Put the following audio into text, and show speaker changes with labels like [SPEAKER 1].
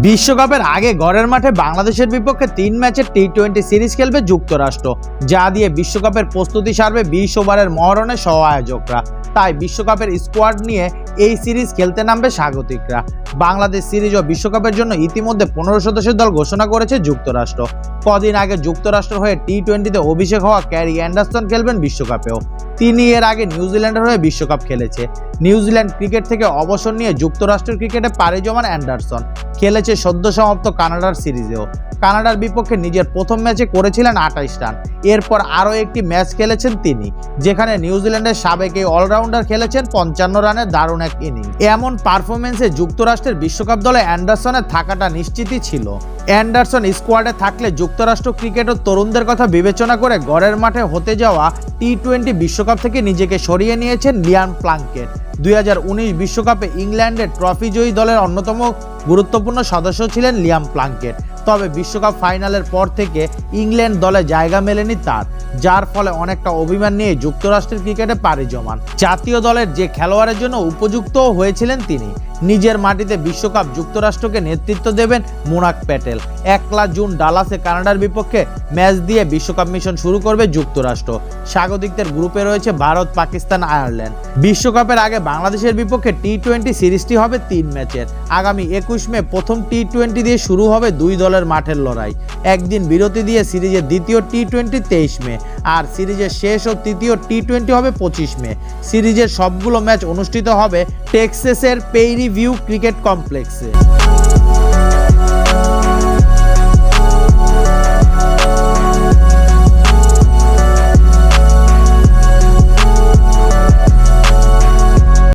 [SPEAKER 1] বিশ্বকাপের আগে ঘরের মাঠে বাংলাদেশের বিপক্ষে 3 ম্যাচের টি-20 সিরিজ খেলবে যুক্তরাষ্ট্র, যা দিয়ে বিশ্বকাপের প্রস্তুতি সারবে 20 ওভারের মহরণের সহ আয়োজকরা। তাই বিশ্বকাপের স্কোয়াড নিয়ে এই সিরিজ খেলতে নামবে স্বাগতিকরা। বাংলাদেশ সিরিজ ও বিশ্বকাপের জন্য ইতিমধ্যে 15 সদস্যের দল ঘোষণা করেছে যুক্তরাষ্ট্র। কদিন আগে যুক্তরাষ্ট্র হয়ে টি-20তে অভিষেক হওয়া ক্যারি অ্যান্ডারসন খেলবেন বিশ্বকাপেও। তিনি এর আগে নিউজিল্যান্ডের হয়ে বিশ্বকাপ খেলেছে। নিউজিল্যান্ড ক্রিকেট থেকে অবসর নিয়ে যুক্তরাষ্ট্রের ক্রিকেটে পাড়ি জমান অ্যান্ডারসন খেলেছে সদ্য সমাপ্ত কানাডার সিরিজেও। কানাডার বিপক্ষে নিজের প্রথম ম্যাচে করেছিলেন 28 রান। এরপর আরও একটি ম্যাচ খেলেছেন তিনি, যেখানে নিউজিল্যান্ডের সাবেক এই অলরাউন্ডার খেলেছেন 55 রানের দারুণ এক ইনিংস। এমন পারফরমেন্সে যুক্তরাষ্ট্রের বিশ্বকাপ দলে অ্যান্ডারসনের থাকাটা নিশ্চিতই ছিল। অ্যান্ডারসন স্কোয়াডে থাকলে যুক্তরাষ্ট্র ক্রিকেট ও তরুণদের কথা বিবেচনা করে ঘরের মাঠে হতে যাওয়া টি-20 বিশ্বকাপ থেকে নিজেকে সরিয়ে নিয়েছেন লিয়াম প্লাঙ্কেট। 2019 বিশ্বকাপে ইংল্যান্ডের ট্রফি জয়ী দলের অন্যতম গুরুত্বপূর্ণ সদস্য ছিলেন লিয়াম প্লাঙ্কেট। তবে বিশ্বকাপ ফাইনালের পর থেকে ইংল্যান্ড দলে জায়গা মেলেনি তার, যার ফলে অনেকটা অভিমান নিয়ে যুক্তরাষ্ট্রের ক্রিকেটে পাড়ি জমান। জাতীয় দলের যে খেলোয়াড়ের জন্য উপযুক্তও হয়েছিলেন তিনি। নিজের মাটিতে বিশ্বকাপ যুক্তরাষ্ট্রকে নেতৃত্ব দেবেন মুনাক প্যাটেল। 1 জুন ডালাসে কানাডার বিপক্ষে ম্যাচ দিয়ে বিশ্বকাপ মিশন শুরু করবে যুক্তরাষ্ট্র। স্বাগতিকদের গ্রুপে রয়েছে ভারত, পাকিস্তান, আয়ারল্যান্ড। বিশ্বকাপের আগে বাংলাদেশের বিপক্ষে টি-20 সিরিজটি হবে 3 ম্যাচের। আগামী 21 মে প্রথম টি-20 দিয়ে শুরু হবে দুই দলের মাঠের লড়াই। একদিন বিরতি দিয়ে সিরিজের দ্বিতীয় টি-20 23 মে, আর সিরিজের শেষ ও তৃতীয় টি-20 হবে 25 মে। সিরিজের সবগুলো ম্যাচ অনুষ্ঠিত হবে টেক্সাসের পেইরি ভিউ ক্রিকেট কমপ্লেক্সে।